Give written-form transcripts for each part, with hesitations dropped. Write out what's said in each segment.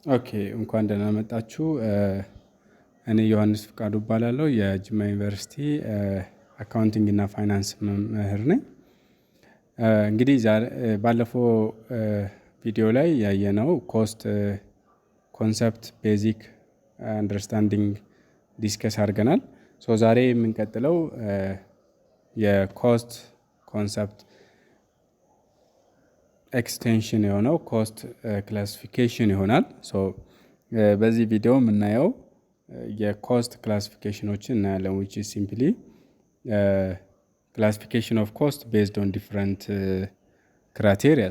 ኦኬ እንኳን ደህና መጣችሁ። እኔ ዮሐንስ ፍቃዱ እባላለሁ የጅማ ዩኒቨርሲቲ አካውንቲንግ እና ፋይናንስ መምህር ነኝ። እንግዲህ ባለፈው ቪዲዮ ላይ ያየነው ኮስት ኮንሰፕት ቤዚክ አንደርስታንዲንግ ዲስከስ አድርገናል። ዛሬ የምንቀጥለው የኮስት ኮንሰፕት ኤክስቴንሽን የሆነው ኮስት ክላሲፊኬሽን ይሆናል። በዚህ ቪዲዮ የምናየው የኮስት ክላሲፊኬሽኖችን እናያለን። which is simply classification of cost based on different criteria.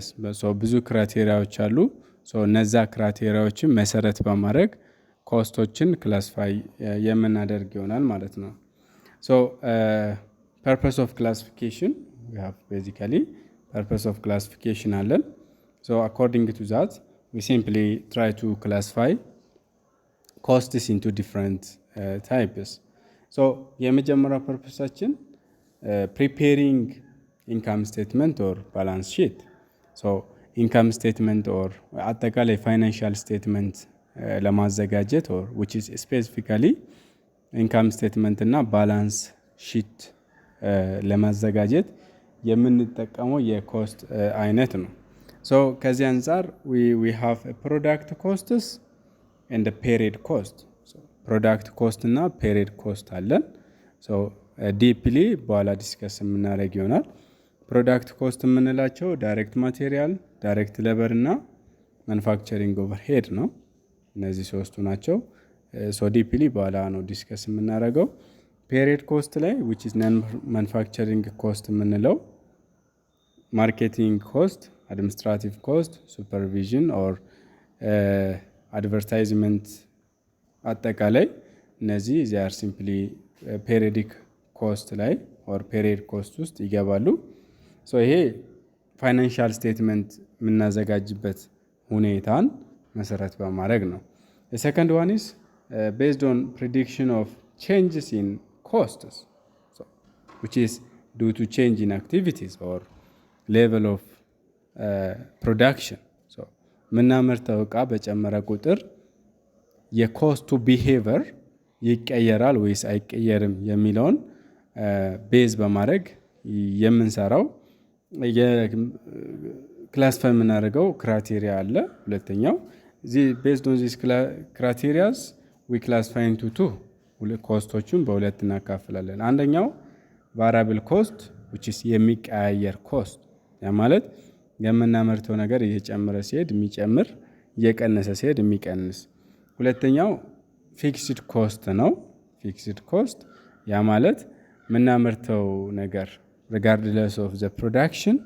ብዙ ክራይቴሪያዎች አሉ። እነዛ ክራይቴሪያዎችን መሰረት በማድረግ ኮስቶችን ክላሲፋይ የምናደርግ ይሆናል ማለት ነው። purpose of classification we have basically purpose of classification አለን። according to that we simply try to classify costs into different types. የመጀመሪያው ፐርፐሳችን preparing income statement or balance sheet. income statement or አጠቃላይ financial statement ለማዘጋጀት or which is specifically income statement እና balance sheet ለማዘጋጀት የምንጠቀመው የኮስት አይነት ነው። ከዚህ አንፃር we have a product costs and a period cost. product cost እና period cost አለን። ዲፕሊ በኋላ ዲስከስ የምናደርግ ይሆናል። ፕሮዳክት ኮስት የምንላቸው ዳይሬክት ማቴሪያል፣ ዳይሬክት ሌበር እና ማኑፋክቸሪንግ ኦቨርሄድ ነው። እነዚህ ሶስቱ ናቸው። ዲፕሊ በኋላ ነው ዲስከስ የምናደርገው። ፔሪድ ኮስት ላይ which is non manufacturing cost የምንለው ማርኬቲንግ ኮስት፣ አድሚኒስትራቲቭ ኮስት፣ ሱፐርቪዥን ኦር አድቨርታይዝመንት አጠቃላይ እነዚህ they are simply periodic ኮስት ላይ ኦር ፔሪድ ኮስት ውስጥ ይገባሉ። ይሄ ፋይናንሻል ስቴትመንት የምናዘጋጅበት ሁኔታን መሰረት በማድረግ ነው። the second one is based on prediction of changes in costs, which is due to change in activities or level of production. የምናመርተው ዕቃ በጨመረ ቁጥር የኮስቱ ቢሄቨር ይቀየራል ወይስ አይቀየርም የሚለውን ቤዝ በማድረግ የምንሰራው ክላሲፋይ የምናደርገው ክራይቴሪያ አለ። ሁለተኛው based on these criteria we classify into two. ኮስቶቹን በሁለት እናካፍላለን። አንደኛው ቫሪያብል ኮስት which is የሚቀያየር ኮስት፣ ያ ማለት የምናመርተው ነገር እየጨመረ ሲሄድ የሚጨምር፣ እየቀነሰ ሲሄድ የሚቀንስ። ሁለተኛው ፊክስድ ኮስት ነው። ፊክስድ ኮስት ያ ማለት የምናመርተው ነገር regardless of the production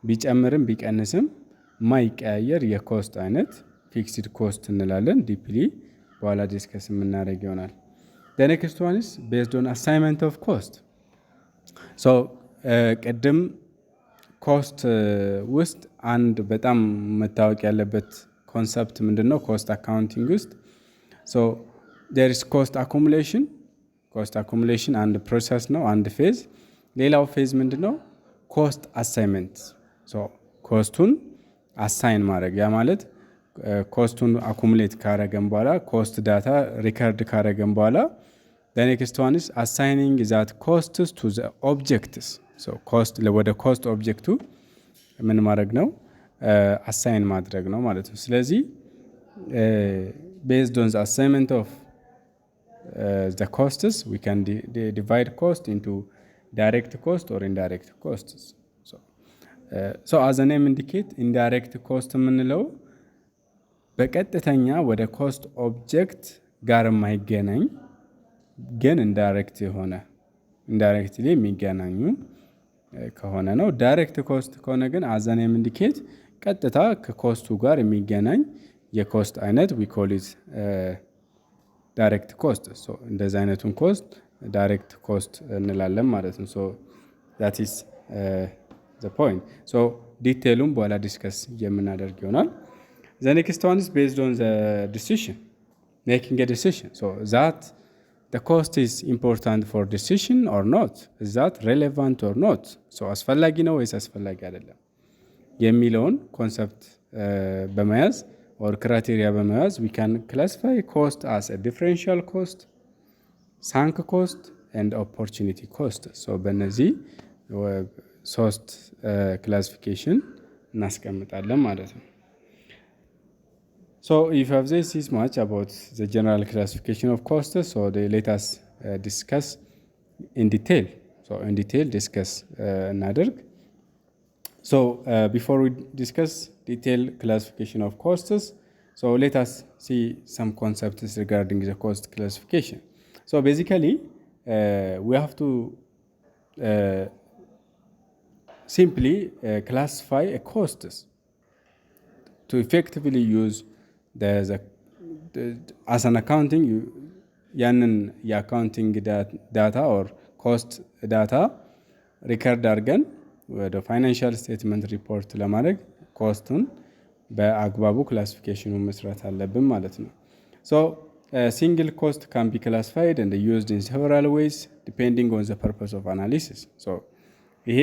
ቢጨምርም ቢቀንስም ማይቀያየር የኮስት አይነት ፊክስድ ኮስት እንላለን። ዲፕሊ በኋላ ዲስከስ የምናደርግ ይሆናል። the next one is based on assignment of cost. ቅድም ኮስት ውስጥ አንድ በጣም መታወቅ ያለበት ኮንሰፕት ምንድነው? ኮስት አካውንቲንግ ውስጥ there is cost accumulation. ኮስት አኩሙሌሽን አንድ ፕሮሰስ ነው፣ አንድ ፌዝ። ሌላው ፌዝ ምንድነው? ኮስት አሳይመንት። ኮስቱን አሳይን ማድረግ፣ ያ ማለት ኮስቱን አኩሙሌት ካረገን በኋላ ኮስት ዳታ ሪከርድ ካረገን በኋላ the next one is assigning that costs to the objects. ኮስት ወደ ኮስት ኦብጀክቱ ምን ማድረግ ነው? አሳይን ማድረግ ነው ማለት ነው። ስለዚህ based on the assignment of the costs we can divide cost into direct cost or indirect costs. as the name indicate indirect cost የምንለው በቀጥተኛ ወደ ኮስት ኦብጀክት ጋር የማይገናኝ ግን ኢንዳይሬክት የሆነ ኢንዳይሬክትሊ የሚገናኙ ከሆነ ነው። ዳይሬክት ኮስት ከሆነ ግን as the name indicate ቀጥታ ከኮስቱ ጋር የሚገናኝ የኮስት አይነት we call it direct cost. እንደዚህ አይነቱን ኮስት ዳይሬክት ኮስት እንላለን ማለት ነው። that is the point. ዲቴሉም በኋላ ዲስከስ የምናደርግ ይሆናል። the next one is based on the decision, making a decision. that the cost is important for decision or not, is that relevant or not, አስፈላጊ ነው ወይስ አስፈላጊ አይደለም የሚለውን ኮንሰፕት በመያዝ or criteria በመያዝ we can classify cost as a differential cost, sunk cost and opportunity cost. so በእነዚህ ሶስት ክላሲፊኬሽን እናስቀምጣለን ማለት ነው። So if you have this much about the general classification of costs, so let us discuss in detail. So in detail discuss እናደርግ. So before we discuss detailed classification of costs, so let us see some concepts regarding the cost classification. So basically we have to simply classify a costs to effectively use as an accounting ያንን የአካውንቲንግ ዳታ or cost data ሪከርድ አድርገን ወደ ፋይናንሻል ስቴትመንት ሪፖርት ለማድረግ ኮስቱን በአግባቡ ክላሲፊኬሽኑን መስራት አለብን ማለት ነው። so single cost can be classified and used in several ways depending on the purpose of analysis. so ይሄ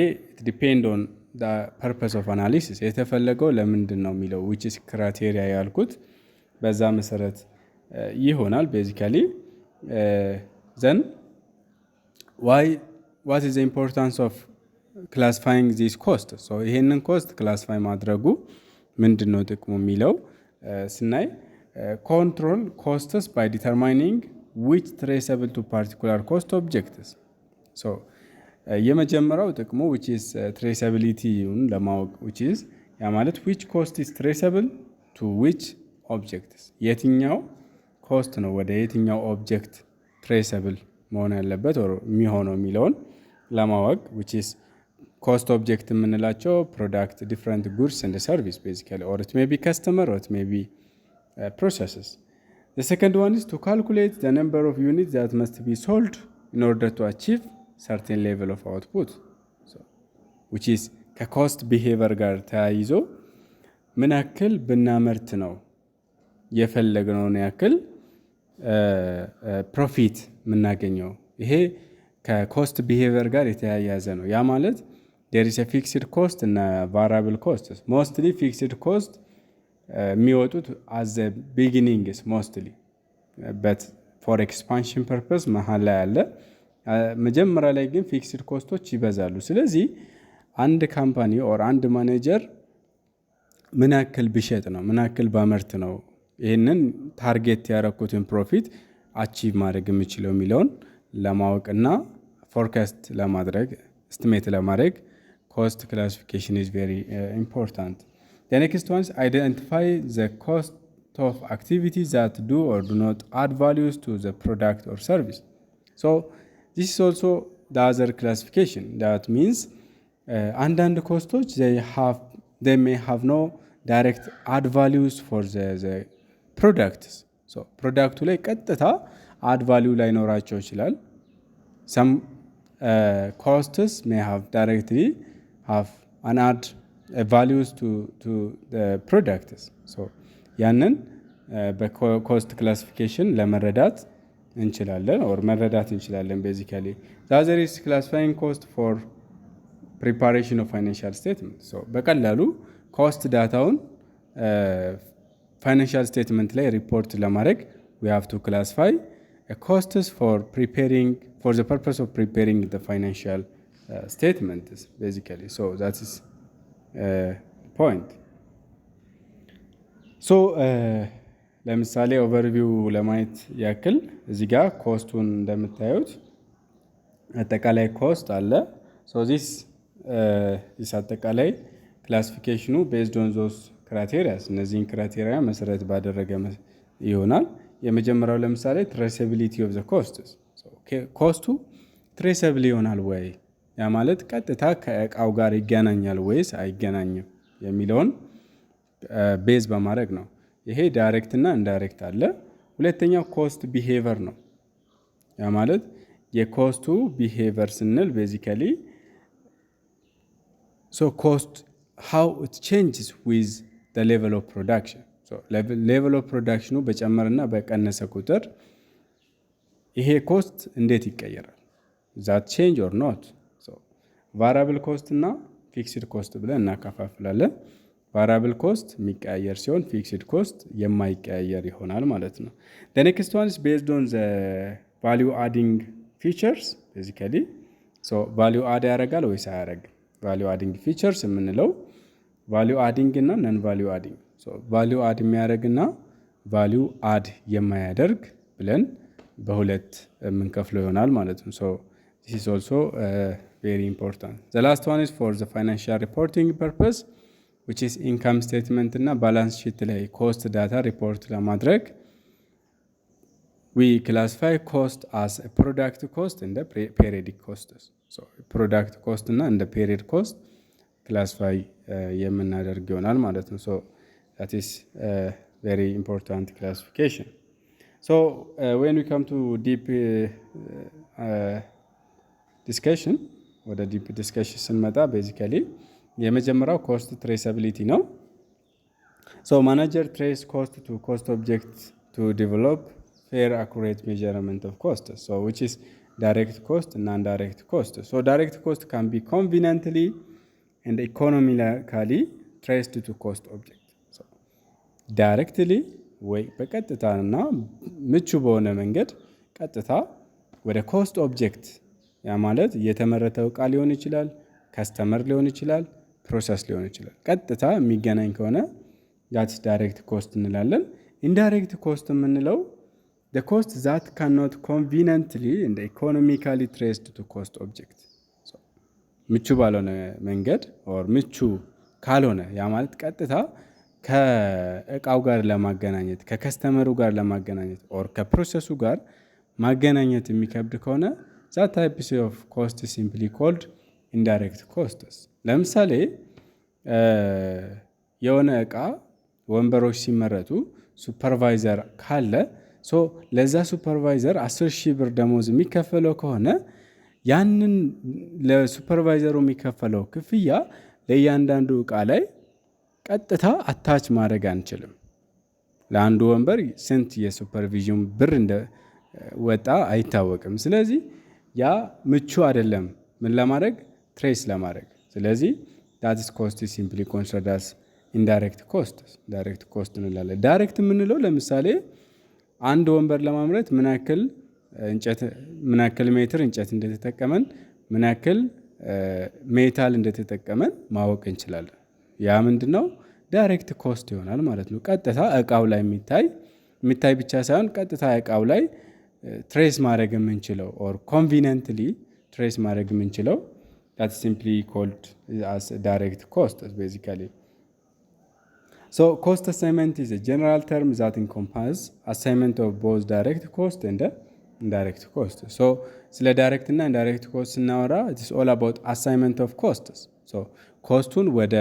depend on the purpose of analysis የተፈለገው ለምንድን ነው የሚለው which is criteria ያልኩት በዛ መሰረት ይሆናል። basically then what is the importance of classifying these costs? so ይሄንን cost classify ማድረጉ ምንድነው ጥቅሙ የሚለው ስናይ control costs by determining which traceable to particular cost objects. so የመጀመሪያው ጥቅሙ which is traceability ለማወቅ which is ያ ማለት which cost is traceable to which objects የትኛው ኮስት ነው ወደ የትኛው ኦብጀክት ትሬሰብል መሆን ያለበት or የሚሆነው የሚለውን ለማወቅ which is cost object የምንላቸው product, different goods and service basically, or it may be customer or it may be processes. The second one is to calculate the number of units that must be sold in order to achieve certain level of output. so which is ከኮስት ቢሄቨር ጋር ተያይዞ ምን ያክል ብናመርት ነው የፈለግነውን ያክል ፕሮፊት የምናገኘው። ይሄ ከኮስት ቢሄቨር ጋር የተያያዘ ነው። ያ ማለት there is a fixed cost እና variable costs. mostly fixed cost የሚወጡት as the beginning is mostly, but for expansion purpose መሀል ላይ አለ። መጀመሪያ ላይ ግን ፊክስድ ኮስቶች ይበዛሉ። ስለዚህ አንድ ካምፓኒ or አንድ ማኔጀር ምን ያክል ቢሸጥ ነው ምን ያክል ባመርት ነው ይሄንን ታርጌት ያረኩትን ፕሮፊት አቺቭ ማድረግ የሚችለው የሚለውን ለማወቅና ፎርካስት ለማድረግ ኤስቲሜት ለማድረግ cost classification is very important. The next one is identify the cost of activities that do or do not add values to the product or service. So this is also the other classification. That means አንዳንድ ኮስቶች they may have no direct add values for the products. so ፕሮዳክቱ ላይ ቀጥታ add value ላይኖራቸው ይችላል። some costs may have directly have an add values to the products. so ያንን በኮስት ክላሲፊኬሽን ለመረዳት እንችላለን or መረዳት እንችላለን basically. the other is classifying cost for preparation of financial statement. so በቀላሉ ኮስት ዳታውን ፋይናንሻል ስቴትመንት ላይ ሪፖርት ለማድረግ we have to classify a costs for the purpose of preparing the financial statements basically. so that is point. so ለምሳሌ ኦቨርቪው ለማየት ያክል እዚህ ጋር ኮስቱን እንደምታዩት አጠቃላይ ኮስት አለ። so this አጠቃላይ ክላሲፊኬሽኑ based on those criteria እነዚህን ክራይቴሪያ መሰረት ባደረገ ይሆናል። የመጀመሪያው ለምሳሌ traceability of the costs. so ኮስቱ ትሬሰብል ይሆናል ወይ ያ ማለት ቀጥታ ከእቃው ጋር ይገናኛል ወይስ አይገናኝም የሚለውን ቤዝ በማድረግ ነው። ይሄ ዳይሬክት እና ኢንዳይሬክት አለ። ሁለተኛው ኮስት ቢሄቨር ነው። ያ ማለት የኮስቱ ቢሄቨር ስንል basically so cost how it changes with the level of production. so level of production በጨመረና በቀነሰ ቁጥር ይሄ ኮስት እንዴት ይቀየራል? that change or not? so variable cost እና fixed cost ብለን እናከፋፍላለን። variable cost የሚቀያየር ሲሆን fixed cost የማይቀያየር ይሆናል ማለት ነው። the next one is based on the value adding features basically so value add ያደርጋል ወይስ አያደርግም? value adding features የምንለው value adding እና non value adding so value add የሚያደርግና value add የማያደርግ ብለን በሁለት የምንከፍለው ይሆናል ማለት ነው። so this is also very important. The last one is for the financial reporting purpose which is income statement እና balance sheet ላይ cost data report ለማድረግ we classify cost as a product cost and the periodic costs. So product cost እና እንደ period cost classify የምናደርግ ይሆናል ማለት ነው። so that is a very important classification. So when we come to deep discussion ወደ ዲፕ ዲስከሽን ስንመጣ ቤዚካሊ የመጀመሪያው ኮስት ትሬሳቢሊቲ ነው። ሶ ማናጀር ትሬስ ኮስት ቱ ኮስት ኦብጀክት ቱ ዲቨሎፕ ፌር አኩሬት ሜዠርመንት ኦፍ ኮስት ሶ ዊች ኢዝ ዳይሬክት ኮስት እና ኢንዳይሬክት ኮስት ሶ ዳይሬክት ኮስት ካን ቢ ኮንቪኒየንትሊ ኤንድ ኢኮኖሚካሊ ትሬስድ ቱ ኮስት ኦብጀክት ሶ ዳይሬክትሊ ወይ በቀጥታና ምቹ በሆነ መንገድ ቀጥታ ወደ ኮስት ኦብጀክት ያ ማለት የተመረተው ዕቃ ሊሆን ይችላል፣ ከስተመር ሊሆን ይችላል፣ ፕሮሰስ ሊሆን ይችላል። ቀጥታ የሚገናኝ ከሆነ that's direct cost እንላለን። indirect cost የምንለው the cost that cannot conveniently and economically traced to cost object so ምቹ ባልሆነ መንገድ or ምቹ ካልሆነ ያ ማለት ቀጥታ ከዕቃው ጋር ለማገናኘት ከከስተመሩ ጋር ለማገናኘት or ከፕሮሰሱ ጋር ማገናኘት የሚከብድ ከሆነ that type of cost is simply called indirect costs. ለምሳሌ የሆነ ዕቃ ወንበሮች ሲመረቱ ሱፐርቫይዘር ካለ ሶ ለዛ ሱፐርቫይዘር 10,000 ብር ደሞዝ የሚከፈለው ከሆነ ያንን ለሱፐርቫይዘሩ የሚከፈለው ክፍያ ለእያንዳንዱ ዕቃ ላይ ቀጥታ አታች ማድረግ አንችልም። ለአንዱ ወንበር ስንት የሱፐርቪዥን ብር እንደወጣ አይታወቅም። ስለዚህ ያ ምቹ አይደለም ምን ለማድረግ ትሬስ ለማድረግ። ስለዚህ that is cost is simply considered as indirect cost direct cost እንላለን። ዳይሬክት የምንለው ለምሳሌ አንድ ወንበር ለማምረት ምን ያክል ሜትር እንጨት እንደተጠቀመን ምን ያክል ሜታል እንደተጠቀመን ማወቅ እንችላለን። ያ ምንድነው ዳይሬክት ኮስት ይሆናል ማለት ነው። ቀጥታ ዕቃው ላይ የሚታይ ብቻ ሳይሆን ቀጥታ ዕቃው ላይ ትሬስ ማድረግ የምንችለው or conveniently ትሬስ ማድረግ የምንችለው that's simply called as direct cost basically. So cost assignment is a general term that encompasses assignment of both direct cost and indirect cost. So ስለ direct እና indirect cost ስናወራ it is all about assignment of costs. So ኮስቱን ወደ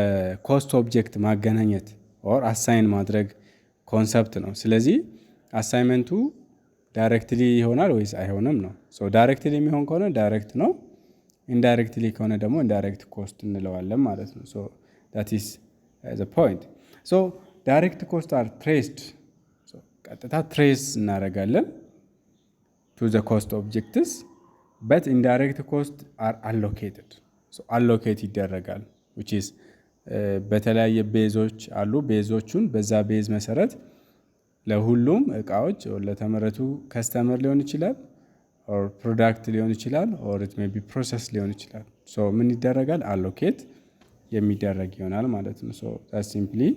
ኮስት ኦብጀክት ማገናኘት or assign ማድረግ ኮንሰፕት ነው። ስለዚህ አሳይመንቱ ዳይሬክትሊ ይሆናል ወይስ አይሆንም ነው። ሶ ዳይሬክትሊ የሚሆን ከሆነ ዳይሬክት ነው፣ ኢንዳይሬክትሊ ከሆነ ደግሞ ኢንዳይሬክት ኮስት እንለዋለን ማለት ነው። ሶ that is the point. So direct costs are traced so ቀጥታ ትሬስ እናደርጋለን to the cost objects but indirect costs are allocated so allocate ይደረጋል which is በተለያየ ቤዞች አሉ። ቤዞቹን በዛ ቤዝ መሰረት ለሁሉም ዕቃዎች ለተመረቱ ከስተመር ሊሆን ይችላል or product ሊሆን ይችላል or it may be process ሊሆን ይችላል። so ምን ይደረጋል allocate የሚደረግ ይሆናል ማለት ነው። so that's simply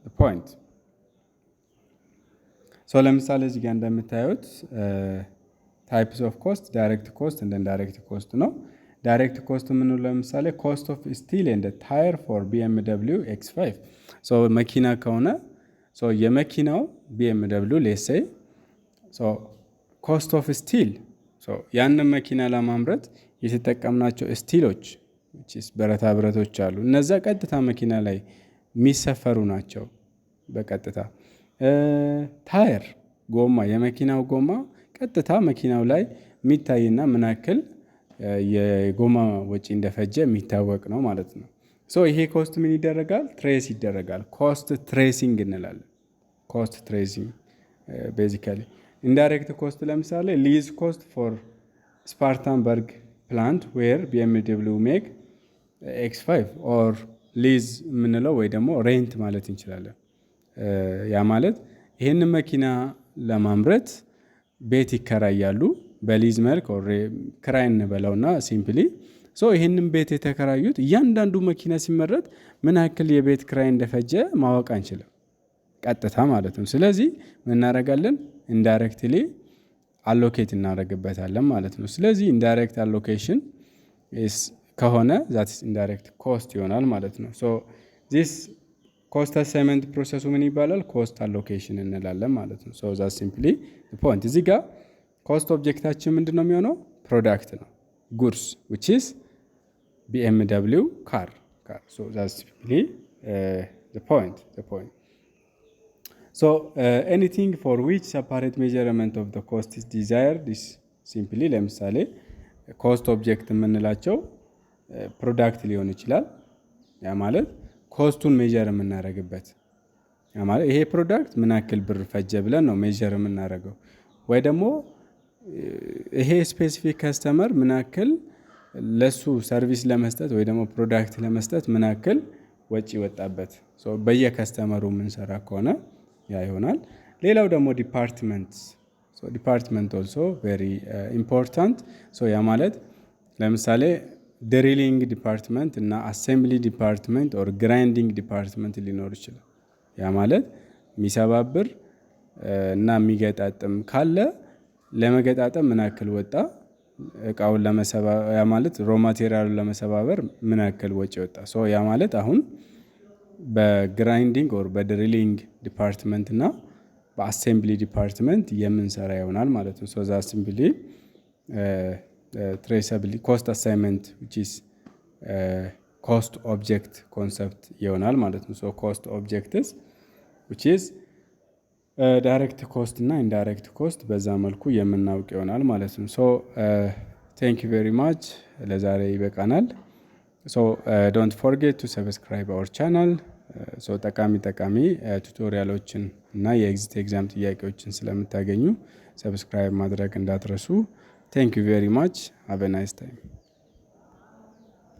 the point. so ለምሳሌ እዚህ ጋር እንደምታዩት types of cost direct cost and indirect cost ነው። direct cost የምንለው ለምሳሌ cost of steel and tire for BMW X5 so መኪና ከሆነ so የመኪናው BMW let's say so cost of steel so ያንን መኪና ለማምረት የተጠቀምናቸው ስቲሎች which is ብረታ ብረቶች አሉ። እነዛ ቀጥታ መኪና ላይ የሚሰፈሩ ናቸው በቀጥታ። ታየር ጎማ የመኪናው ጎማ ቀጥታ መኪናው ላይ የሚታይና ምን ያክል የጎማ ወጪ እንደፈጀ የሚታወቅ ነው ማለት ነው። ሶ ይሄ ኮስት ምን ይደረጋል? ትሬስ ይደረጋል። ኮስት ትሬሲንግ እንላለን። ኮስት ትሬሲንግ ቤዚካሊ። ኢንዳይሬክት ኮስት ለምሳሌ ሊዝ ኮስት ፎር ስፓርታንበርግ ፕላንት ዌር BMW ሜክ X5 ኦር ሊዝ የምንለው ወይ ደግሞ ሬንት ማለት እንችላለን። ያ ማለት ይህንን መኪና ለማምረት ቤት ይከራያሉ በሊዝ መልክ ክራይ እንበለውና ሲምፕሊ ይህንን ቤት የተከራዩት እያንዳንዱ መኪና ሲመረት ምን ያክል የቤት ክራይ እንደፈጀ ማወቅ አንችልም ቀጥታ ማለት ነው። ስለዚህ ምን እናደርጋለን? ኢንዳይሬክትሊ አሎኬት እናደርግበታለን ማለት ነው። ስለዚህ ኢንዳይሬክት አሎኬሽን ከሆነ ዛት ኢንዳይሬክት ኮስት ይሆናል ማለት ነው። ዚስ ኮስት አሳይመንት ፕሮሰሱ ምን ይባላል? ኮስት አሎኬሽን እንላለን ማለት ነው። ዛት ሲምፕሊ ፖይንት። እዚህ ጋር ኮስት ኦብጀክታችን ምንድን ነው የሚሆነው? ፕሮዳክት ነው ጉድስ which is BMW car. That's simply the point. Anything for which separate measurement of the cost is desired is simply ለምሳሌ ኮስት ኦብጀክት የምንላቸው ፕሮዳክት ሊሆን ይችላል። ያ ማለት ኮስቱን ሜጀር የምናደርግበት ያ ማለት ይሄ ፕሮዳክት ምን ያክል ብር ፈጀ ብለን ነው ሜጀር የምናደርገው። ወይ ደግሞ ይሄ ስፔሲፊክ ከስተመር ምን ያክል ለሱ ሰርቪስ ለመስጠት ወይ ደግሞ ፕሮዳክት ለመስጠት ምን ያክል ወጪ ወጣበት በየከስተመሩ የምንሰራ ከሆነ ያ ይሆናል። ሌላው ደግሞ ዲፓርትመንት ኦልሶ ቬሪ ኢምፖርታንት። ያ ማለት ለምሳሌ ድሪሊንግ ዲፓርትመንት እና አሴምብሊ ዲፓርትመንት ኦር ግራይንዲንግ ዲፓርትመንት ሊኖር ይችላል። ያ ማለት የሚሰባብር እና የሚገጣጥም ካለ ለመገጣጠም ምን ያክል ወጣ፣ እቃውን ያ ማለት ሮ ማቴሪያሉን ለመሰባበር ምን ያክል ወጪ ወጣ። ያ ማለት አሁን በግራይንዲንግ ኦር በድሪሊንግ ዲፓርትመንት እና በአሴምብሊ ዲፓርትመንት የምንሰራ ይሆናል ማለት ነው። ዛ ሲምፕሊ ትሬሰብሊ ኮስት አሳይመንት which is ኮስት ኦብጀክት ኮንሰፕት ይሆናል ማለት ነው። ኮስት ኦብጀክትስ which is ዳይሬክት ኮስት እና ኢንዳይሬክት ኮስት በዛ መልኩ የምናውቅ ይሆናል ማለት ነው። ቴንክ ዩ ቬሪ ማች። ለዛሬ ይበቃናል። ዶንት ፎርጌት ቱ ሰብስክራይብ አወር ቻናል። ጠቃሚ ቱቶሪያሎችን እና የኤግዚት ኤግዛም ጥያቄዎችን ስለምታገኙ ሰብስክራይብ ማድረግ እንዳትረሱ። ቴንክ ዩ ቬሪ ማች። ሃቭ ኤ ናይስ ታይም።